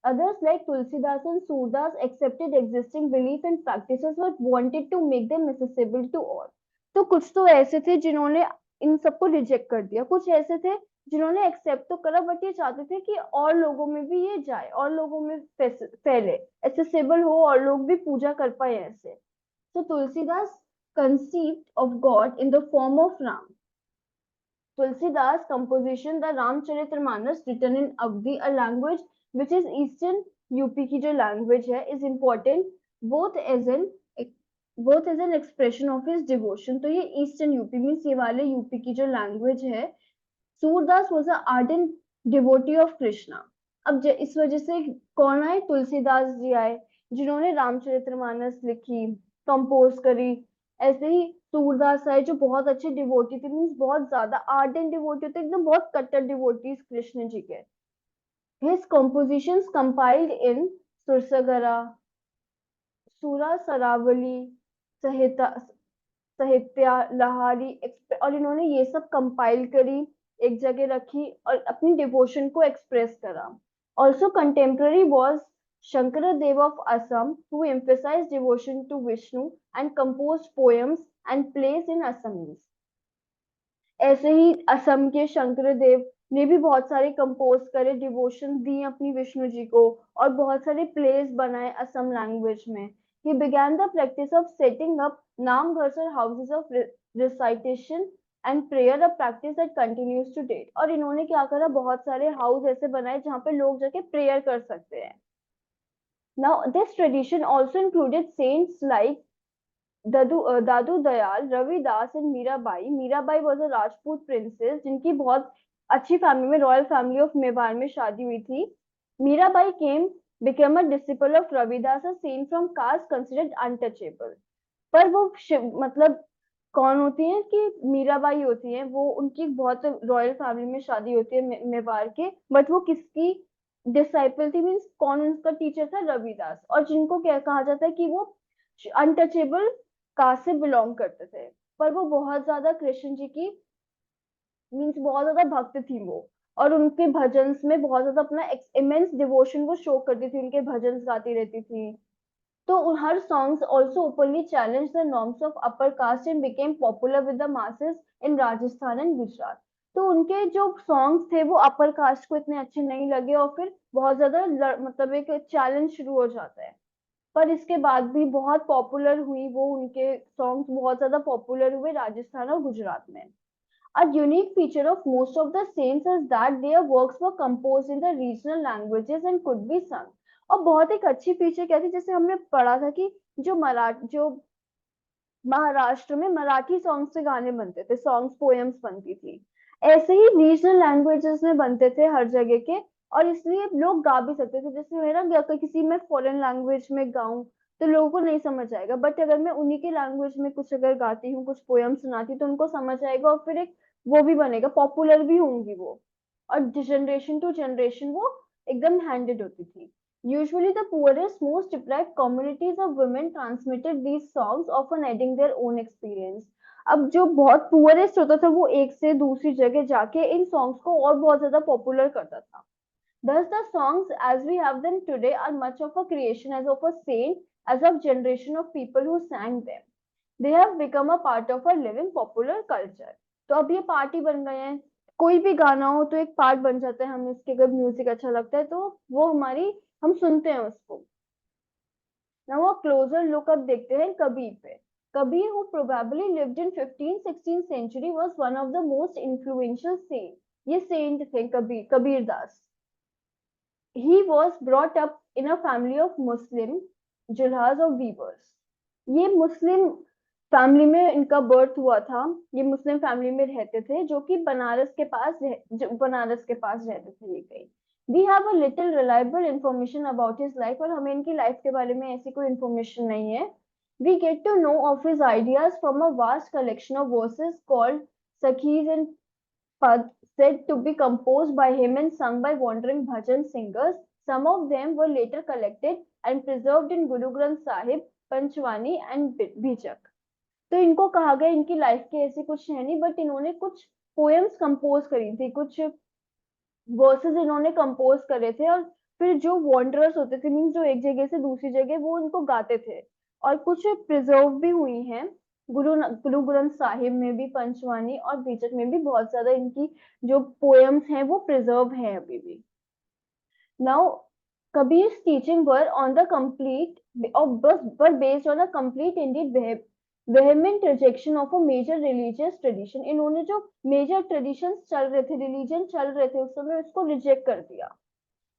others like Tulsidas and Surdas accepted existing belief and practices but wanted to make them accessible to all। तो कुछ तो ऐसे थे जिन्होंने इन सबको रिजेक्ट कर दिया, कुछ ऐसे थे जिन्होंने एक्सेप्ट तो करा बट ये चाहते थे कि और लोगों में भी ये जाए, और लोगों में फैले, एक्सेसिबल हो और लोग भी पूजा कर पाए ऐसे। So Tulsidas conceived of God in the form of Ram। Tulsidas composition the Ramcharitramanas written in Avdi, a language which is Eastern UP की जो language है is important both as an both as an expression of his devotion। तो ये ईस्टर्न यूपी मीन्स ये वाले यूपी की जो लैंग्वेज है। Surdas was a ardent devotee of Krishna. अब इस वजह से कौन आए? तुलसीदास जी आए जिन्होंने रामचरितमानस लिखी, कंपोज करी। ऐसे ही सूरदास आए जो बहुत अच्छे डिवोटी थे, मीन्स बहुत ज्यादा आर्डेंट डिवोटी थे, एकदम बहुत कट्टर डिवोटीज कृष्ण जी के। हिज compositions compiled in सुरसगरा, सूरा सरावली, संहिता, साहित्या लहारी और इन्होंने ये सब कंपाइल करी, एक जगह रखी और अपनी डिवोशन को एक्सप्रेस करा। Also contemporary was Shankardev of Assam who emphasise devotion to Vishnu and compose poems and plays in Assamese. ऐसे ही असम के शंकरदेव ने भी बहुत सारे कंपोज करे, डिवोशन दी अपनी विष्णु जी को, और बहुत सारे प्लेस बनाए असम लैंग्वेज में। ही began the practice of setting up namghar houses of recitation and prayer, a practice that continues to date। और इन्होंने क्या करा, बहुत सारे हाउस ऐसे बनाए जहाँ पे लोग जाके प्रेयर कर सकते हैं। Now this tradition also included saints like Dadu Dayal, Ravidas and Mirabai. Mirabai was a Rajput princess जिनकी बहुत अच्छी फैमिली में, रॉयल फैमिली ऑफ मेवाड़ में शादी हुई थी। Mirabai came become a disciple of Ravidas, a saint from caste considered untouchable. पर वो मतलब कौन होती है कि मीराबाई होती है, वो उनकी बहुत रॉयल फैमिली में शादी होती है मेवाड़ के, बट वो किसकी डिसाइपल थी, मीन्स कौन उनका टीचर था? रविदास। और जिनको क्या कहा जाता है कि वो अनटचेबल कास्ट से बिलोंग करते थे। पर वो बहुत ज्यादा कृष्ण जी की मीन्स बहुत ज्यादा भक्त थी वो, और उनके भजन में बहुत ज्यादा अपना इमेंस डिवोशन वो शो करती थी, उनके भजन गाती रहती थी। तो हर songs also openly challenge the norms of upper caste and became popular with the masses in Rajasthan and Gujarat. तो उनके जो सॉन्ग्स थे वो अपर कास्ट को इतने अच्छे नहीं लगे और फिर बहुत ज्यादा मतलब एक चैलेंज शुरू हो जाता है। पर इसके बाद भी बहुत पॉपुलर हुई वो, उनके सॉन्ग्स बहुत ज्यादा पॉपुलर हुए राजस्थान और गुजरात में। A unique feature of most of the saints is that their works were composed in the regional languages and could be sung। और बहुत एक अच्छी फीचर क्या थी, जैसे हमने पढ़ा था कि जो महाराष्ट्र में मराठी सॉन्ग से गाने बनते थे, सॉन्ग्स पोएम्स बनती थी, ऐसे ही रीजनल लैंग्वेजेस में बनते थे हर जगह के। और इसलिए लोग गा भी सकते थे, जैसे है ना कि अगर किसी मैं फॉरेन लैंग्वेज में गाऊं तो लोगों को नहीं समझ आएगा, बट अगर मैं उन्हीं के लैंग्वेज में कुछ अगर गाती हूँ, कुछ पोयम सुनाती हूँ, तो उनको समझ आएगा और फिर एक वो भी बनेगा, पॉपुलर भी होंगी वो। और जनरेशन टू जनरेशन वो एकदम हैंडेड होती थी। Usually, the poorest, most deprived communities of women transmitted these songs, often adding their own experience। अब जो बहुत पुअरेस्ट होता था वो एक से दूसरी जगह जाके इन सॉन्ग्स को और बहुत ज्यादा पॉपुलर करता था। Thus, the songs as we have them today are much of a creation as of a saint, as of generation of people who sang them। They have become a part of a living popular culture। तो अब ये पार्ट ही बन गए हैं, कोई भी गाना हो तो एक पार्ट बन जाता है, हमें उसके अगर म्यूजिक अच्छा लगता है तो वो हमारी, हम सुनते हैं उसको। नाउ वो क्लोजर लुक अब देखते हैं कबीर पे। Kabir who probably lived in 15th 16th century was one of the most influential saint। ये सेंट थे Kabir, Kabir Das. He was brought up in a family of Muslim जुल्हास और वीवर्स। ये मुस्लिम फैमिली में इनका बर्थ हुआ था। ये मुस्लिम फैमिली में रहते थे जो कि बनारस के पास रहते थे ये कहीं। We have a little reliable information about his life, और हमें इनकी लाइफ के बारे में ऐसी कोई इंफॉर्मेशन नहीं है। We get to know of his ideas from a vast collection of verses called sakhis and Pad, said to be composed by him and sung by wandering bhajan singers। Some of them were later collected and preserved in Guru Granth Sahib, Panchwani and Bijak। तो इनको कहा गया इनकी लाइफ के ऐसे कुछ है नहीं, बट इन्होंने कुछ पोएम्स कंपोज करी थी, कुछ वर्सेस इन्होंने कंपोज करे थे, और फिर जो वॉन्डरर्स होते थे, मीन्स जो एक जगह से दूसरी जगह, वो इनको गाते थे। और कुछ प्रिजर्व भी हुई हैं गुरु ग्रंथ साहिब में भी, पंचवानी और बीचक में भी बहुत ज्यादा इनकी जो पोएम्स हैं वो प्रिजर्व हैं अभी भी। Now, Kabir's teaching were on the complete or were based on a complete indeed vehement rejection of a major religious tradition। इन्होंने जो मेजर ट्रेडिशंस चल रहे थे, रिलीजन चल रहे थे उस समय, उसको रिजेक्ट कर दिया।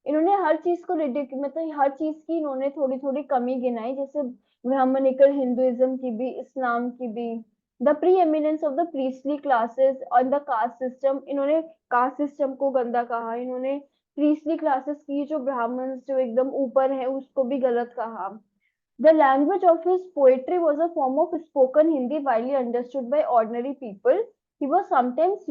इन्होंने हर चीज को मतलब हर चीज की इन्होंने थोड़ी थोड़ी कमी गिनाई, जैसे ब्राह्मणिकल हिंदुइज्म की भी, इस्लाम की भी। The preeminence of the priestly classes और द कास्ट सिस्टम, इन्होंने कास्ट सिस्टम को गंदा कहा। इन्होंने प्रीस्टली क्लासेस की, जो ब्राह्मण जो एकदम ऊपर है, उसको भी गलत कहा। The language of his poetry was a form of spoken Hindi widely understood by ordinary people। He was sometimes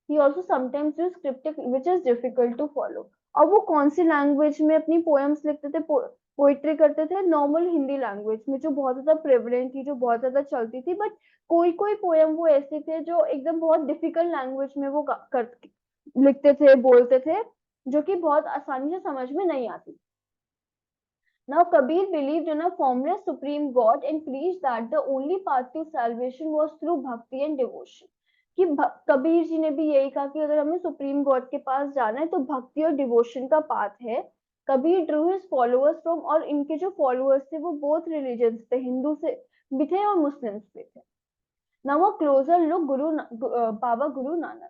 he also sometimes used cryptic which is difficult to follow। और वो कौन सी लैंग्वेज में अपनी पोएम्स लिखते थे, पोइट्री करते थे? नॉर्मल हिंदी लैंग्वेज में, जो बहुत ज्यादा प्रेवलेंट थी, जो बहुत ज्यादा चलती थी। बट कोई कोई पोएम वो ऐसे थे जो एकदम बहुत डिफिकल्ट लैंग्वेज में वो लिखते थे, बोलते थे, जो कि बहुत आसानी से समझ में नहीं आती। Now, Kabir believed in a formless supreme God and preached that the only path to salvation was through bhakti and devotion। कि कबीर जी ने भी यही कहा कि अगर हमें सुप्रीम गॉड के पास जाना है तो भक्ति और डिवोशन का पाथ है। Kabir Drew his followers from, और इनके जो फॉलोअर्स थे वो बोथ रिलीजन थे, हिंदू से भी थे और मुस्लिम्स भी थे। Now a closer look Baba Guru Nanak.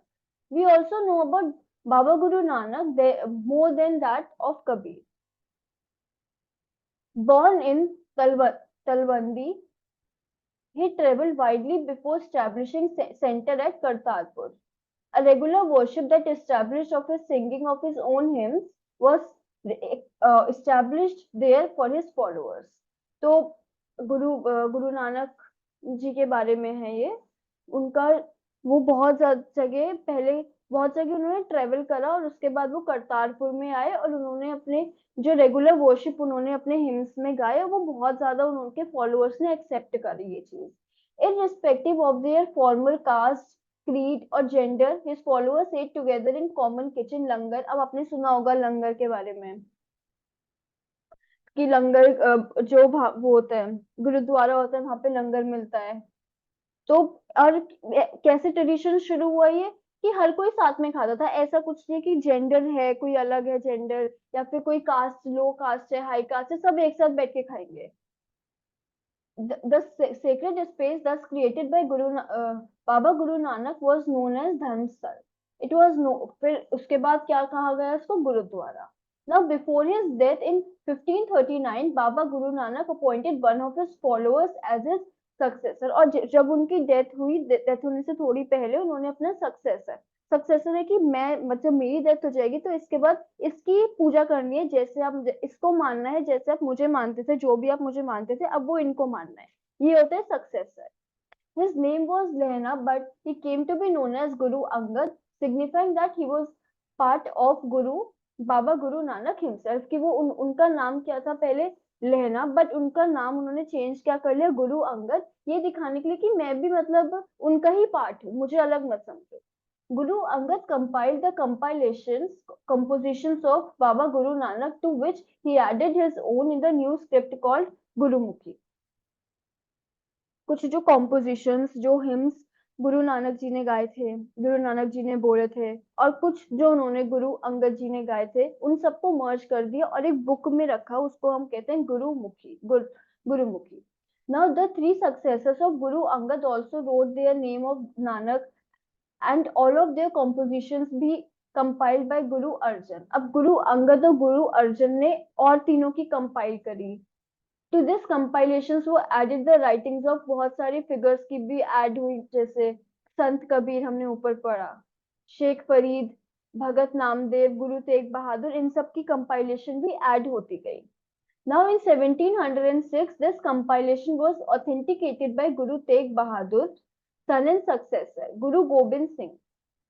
We also know about Baba Guru Nanak more than that of Kabir. Born in Talwandi, he traveled widely before establishing center at Kartarpur। A regular worship that established of his singing of his own hymns was established there for his followers। तो गुरु नानक जी के बारे में है ये, उनका वो बहुत जगह पहले, बहुत जगह उन्होंने ट्रेवल करा, और उसके बाद वो करतारपुर में आए और उन्होंने अपने जो रेगुलर वर्शिप उन्होंने अपने हिम्स में गाए, और वो बहुत ज्यादा उनके फॉलोअर्स ने एक्सेप्ट करी ये चीज। irrespective of their former caste, creed और gender, his followers ate together in common kitchen। लंगर, अब आपने सुना होगा लंगर के बारे में। कि लंगर जो वो होता है, गुरुद्वारा होता है, वहां पे लंगर मिलता है। तो और कैसे ट्रेडिशन शुरू हुआ ये, कि हर कोई साथ में खाता था। ऐसा कुछ नहीं कि जेंडर है, कोई अलग है जेंडर, या फिर कोई कास्ट, लो कास्ट है, हाई कास्ट है, सब एक साथ बैठ के खाएंगे। The sacred space thus created by Baba Guru Nanak was known as Dharmsal. It was no, फिर उसके बाद क्या कहा गया उसको, gurdwara. Now before his death in 1539, Baba Guru Nanak appointed one of his followers as his successor। और जब उनकी डेथ हुई, डेथ होने से थोड़ी पहले उन्होंने अपना सक्सेसर है कि मैं, मतलब मेरी डेथ हो जाएगी तो इसके बाद इसकी पूजा करनी है, जैसे आप इसको मानना है, जैसे आप मुझे मानते थे, जो भी आप मुझे मानते थे, अब वो इनको मानना है। ये होता है successor. His name was Lehna, but he came to be known as Guru Angad, signifying that he was part of Baba Guru Nanak himself। कि वो उनका नाम क्या था पहले, लहना, बट उनका नाम उन्होंने चेंज क्या कर लिया, गुरु अंगद, ये दिखाने के लिए कि मैं भी मतलब उनका ही पार्ट हूँ, मुझे अलग मत समझो। Guru Angad compiled the compositions of Baba Guru Nanak, to which he added his own in the new script called Gurumukhi। कुछ जो कॉम्पोजिशंस, जो हिम्स गुरु नानक जी ने गाए थे, गुरु नानक जी ने बोले थे, और कुछ जो उन्होंने गुरु अंगद जी ने गाए थे, उन सबको मर्ज कर दिया और एक बुक में रखा, उसको हम कहते हैं Gurmukhi. Now the three successors of Guru Angad also wrote their name of Nanak, and all of their compositions भी कंपाइल्ड बाय गुरु अर्जन। अब गुरु अंगद और गुरु अर्जन ने और तीनों की कंपाइल करी। टू दिस कंपाइलेशंस वो एडेड द राइटिंग्स ऑफ बहुत सारी फिगर्स की भी ऐड हुई, जैसे संत कबीर हमने ऊपर पढ़ा, शेख फरीद, भगत नामदेव, गुरु तेग बहादुर, इन सब की कंपाइलेशन भी ऐड होती गई। Now in 1706 this compilation was authenticated by Guru Tegh Bahadur, son and successor Guru Gobind Singh.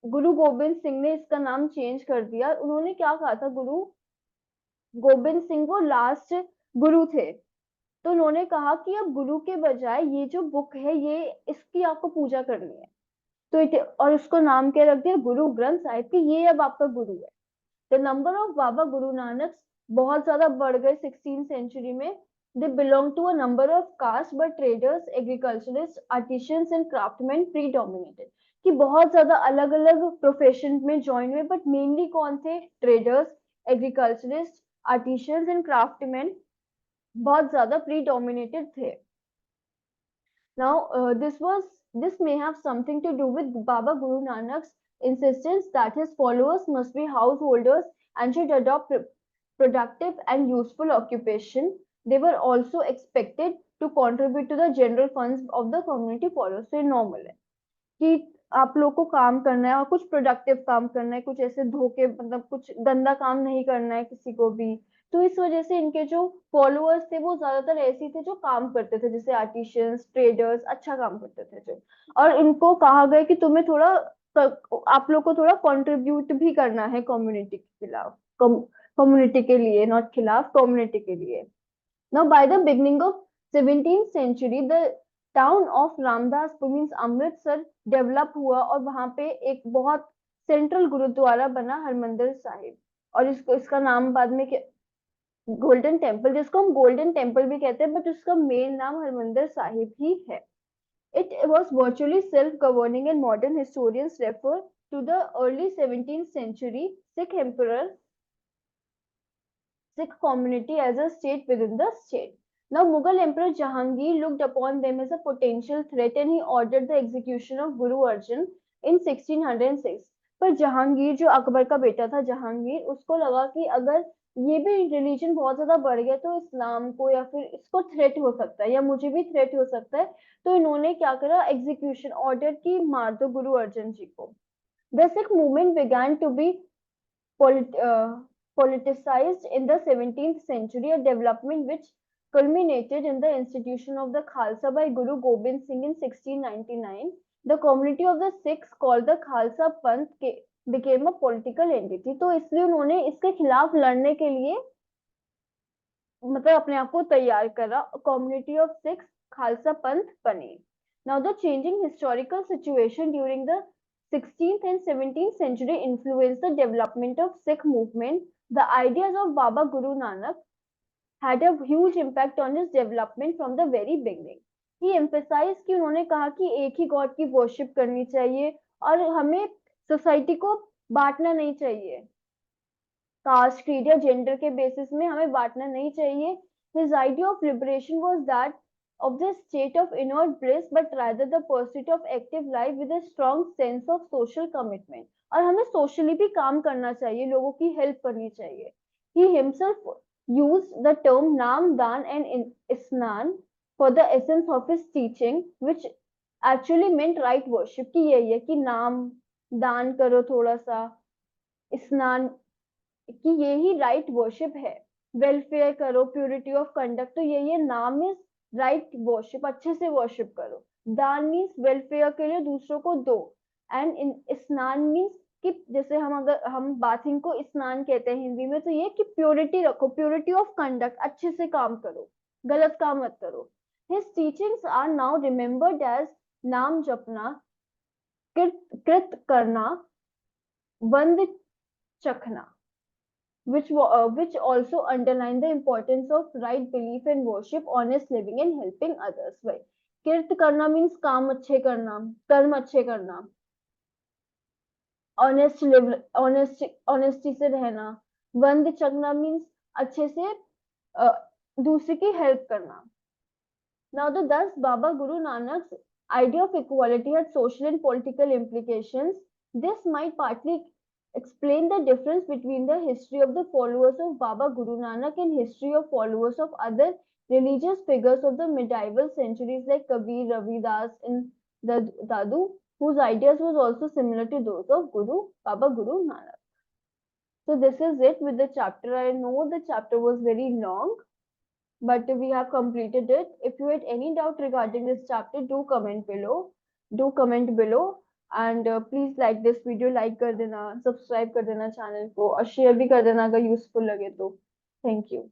गुरु गोबिंद सिंह ने इसका नाम चेंज कर दिया। उन्होंने क्या कहा था, गुरु गोबिंद सिंह वो लास्ट गुरु थे, तो उन्होंने कहा कि अब गुरु के बजाय ये जो बुक है, ये इसकी आपको पूजा करनी है। तो और उसको नाम क्या रख दिया, गुरु ग्रंथ साहिब, की ये अब आपका गुरु है। द नंबर ऑफ बाबा गुरु नानक बहुत ज्यादा बढ़ गए 16th सेंचुरी में। They belong to a number of caste, but traders, agriculturist, artisans and craftsman predominated. कि बहुत ज्यादा अलग अलग प्रोफेशन में ज्वाइन हुए, बट मेनली कौन थे, traders, agriculturist, artisans and craftsman बहुत ज्यादा प्रीडोमिनेटेड थे। Now, this may have something to do with Baba Guru Nanak's insistence that his followers must be householders and should adopt productive and useful occupation. They were also expected to contribute to the general funds of the community followers। So, normal है कि आप लोग को काम करना है और कुछ प्रोडक्टिव काम करना है, कुछ ऐसे धोखे, मतलब कुछ गंदा काम नहीं करना है किसी को भी। तो इस वजह से इनके जो फॉलोअर्स थे वो ज्यादातर ऐसे थे जो काम करते थे, जैसे आर्टिशियंस, ट्रेडर्स, अच्छा काम करते थे जो। और इनको कहा गया कि तुम्हें थोड़ा, आप लोग को थोड़ा कंट्रीब्यूट भी करना है कम्युनिटी के खिलाफ, कम्युनिटी के लिए, नॉट खिलाफ, कम्युनिटी के लिए। Now, by the beginning of 17th century, the town of Ramdaspur means Amritsar develop हुआ, और वहां पे एक बहुत सेंट्रल गुरुद्वारा बना, हरमंदिर साहिब। और इसको, इसका नाम बाद में गोल्डन टेम्पल, जिसको हम गोल्डन टेम्पल भी कहते हैं, बट उसका मेन नाम हरमंदिर साहिब ही है। It was virtually self-governing, and modern historians refer to the early 17th century Sikh community as a state within the state. Now, Mughal Emperor Jahangir looked upon them as a potential threat, and he ordered the execution of Guru Arjan in 1606। पर जहांगीर, जो अकबर का बेटा था जहांगीर, उसको लगा कि अगर ये भी रिलीजन बहुत ज्यादा बढ़ गया तो इस्लाम को या फिर इसको थ्रेट हो सकता है, या मुझे भी थ्रेट हो सकता है। तो इन्होंने क्या करा, एग्जीक्यूशन ऑर्डर की, मार दो गुरु अर्जन जी को। The Sikh movement began to be politicized in the 17th century, a development which culminated in the institution of the Khalsa by Guru Gobind Singh in 1699. The community of the Sikhs, called the Khalsa Panth, became a political entity। तो इसलिए उन्होंने इसके खिलाफ लड़ने के लिए मतलब अपने आप को तैयार करा, कम्युनिटी ऑफ सिक्स खालसा पंथ बने। Now the changing historical situation during the 16th and 17th century influenced the development of Sikh movement. The ideas of Baba Guru Nanak had a huge impact on his development from the very beginning. He emphasized कि उन्होंने कहा कि एक ही गॉड की वर्शिप करनी चाहिए और हमें सोसाइटी को बांटना नहीं चाहिए, कास्ट क्रीड या जेंडर के बेसिस में हमें बांटना नहीं चाहिए. His idea of liberation was that of the state of inward bliss, but rather the pursuit of active life with a strong sense of social commitment. और हमें सोशली भी काम करना चाहिए, लोगों की हेल्प करनी चाहिए. He himself used the term नाम दान and स्नान for the essence of his teaching, which actually meant right worship. कि यही है कि नाम दान करो थोड़ा सा, स्नान कि यही राइट वर्शिप है, वेलफेयर करो, प्योरिटी ऑफ कंडक्ट, तो यही है नाम इज राइट वर्शिप, अच्छे से वर्शिप करो. दान मीन्स वेलफेयर के लिए दूसरों को दो. एंड स्नान मीन्स कि जैसे हम अगर हम बाथिंग को स्नान कहते हैं हिंदी में, तो ये कि प्योरिटी रखो, प्योरिटी ऑफ कंडक्ट, अच्छे से काम करो, गलत काम मत करो. His teachings are now remembered as naam japna, कृत करना, वंद चखना, which also underline the importance of right belief and worship, honest living and helping others. Right? किर्त करना means काम अच्छे करना, कर्म अच्छे करना. Honest live, honesty से रहना. वंद चखना means अच्छे से दूसरे की help करना. Now, thus Baba Guru Nanak's idea of equality had social and political implications. This might partly explain the difference between the history of the followers of Baba Guru Nanak and history of followers of other religious figures of the medieval centuries like Kabir, Ravidas, and the Dadu, whose ideas was also similar to those of Baba Guru Nanak. So this is it with the chapter. I know the chapter was very long, but we have completed it. If you had any doubt regarding this chapter, do comment below. Do comment below. And please like this video, like कर देना, subscribe कर देना channel को, और share भी कर देना अगर useful लगे तो. Thank you.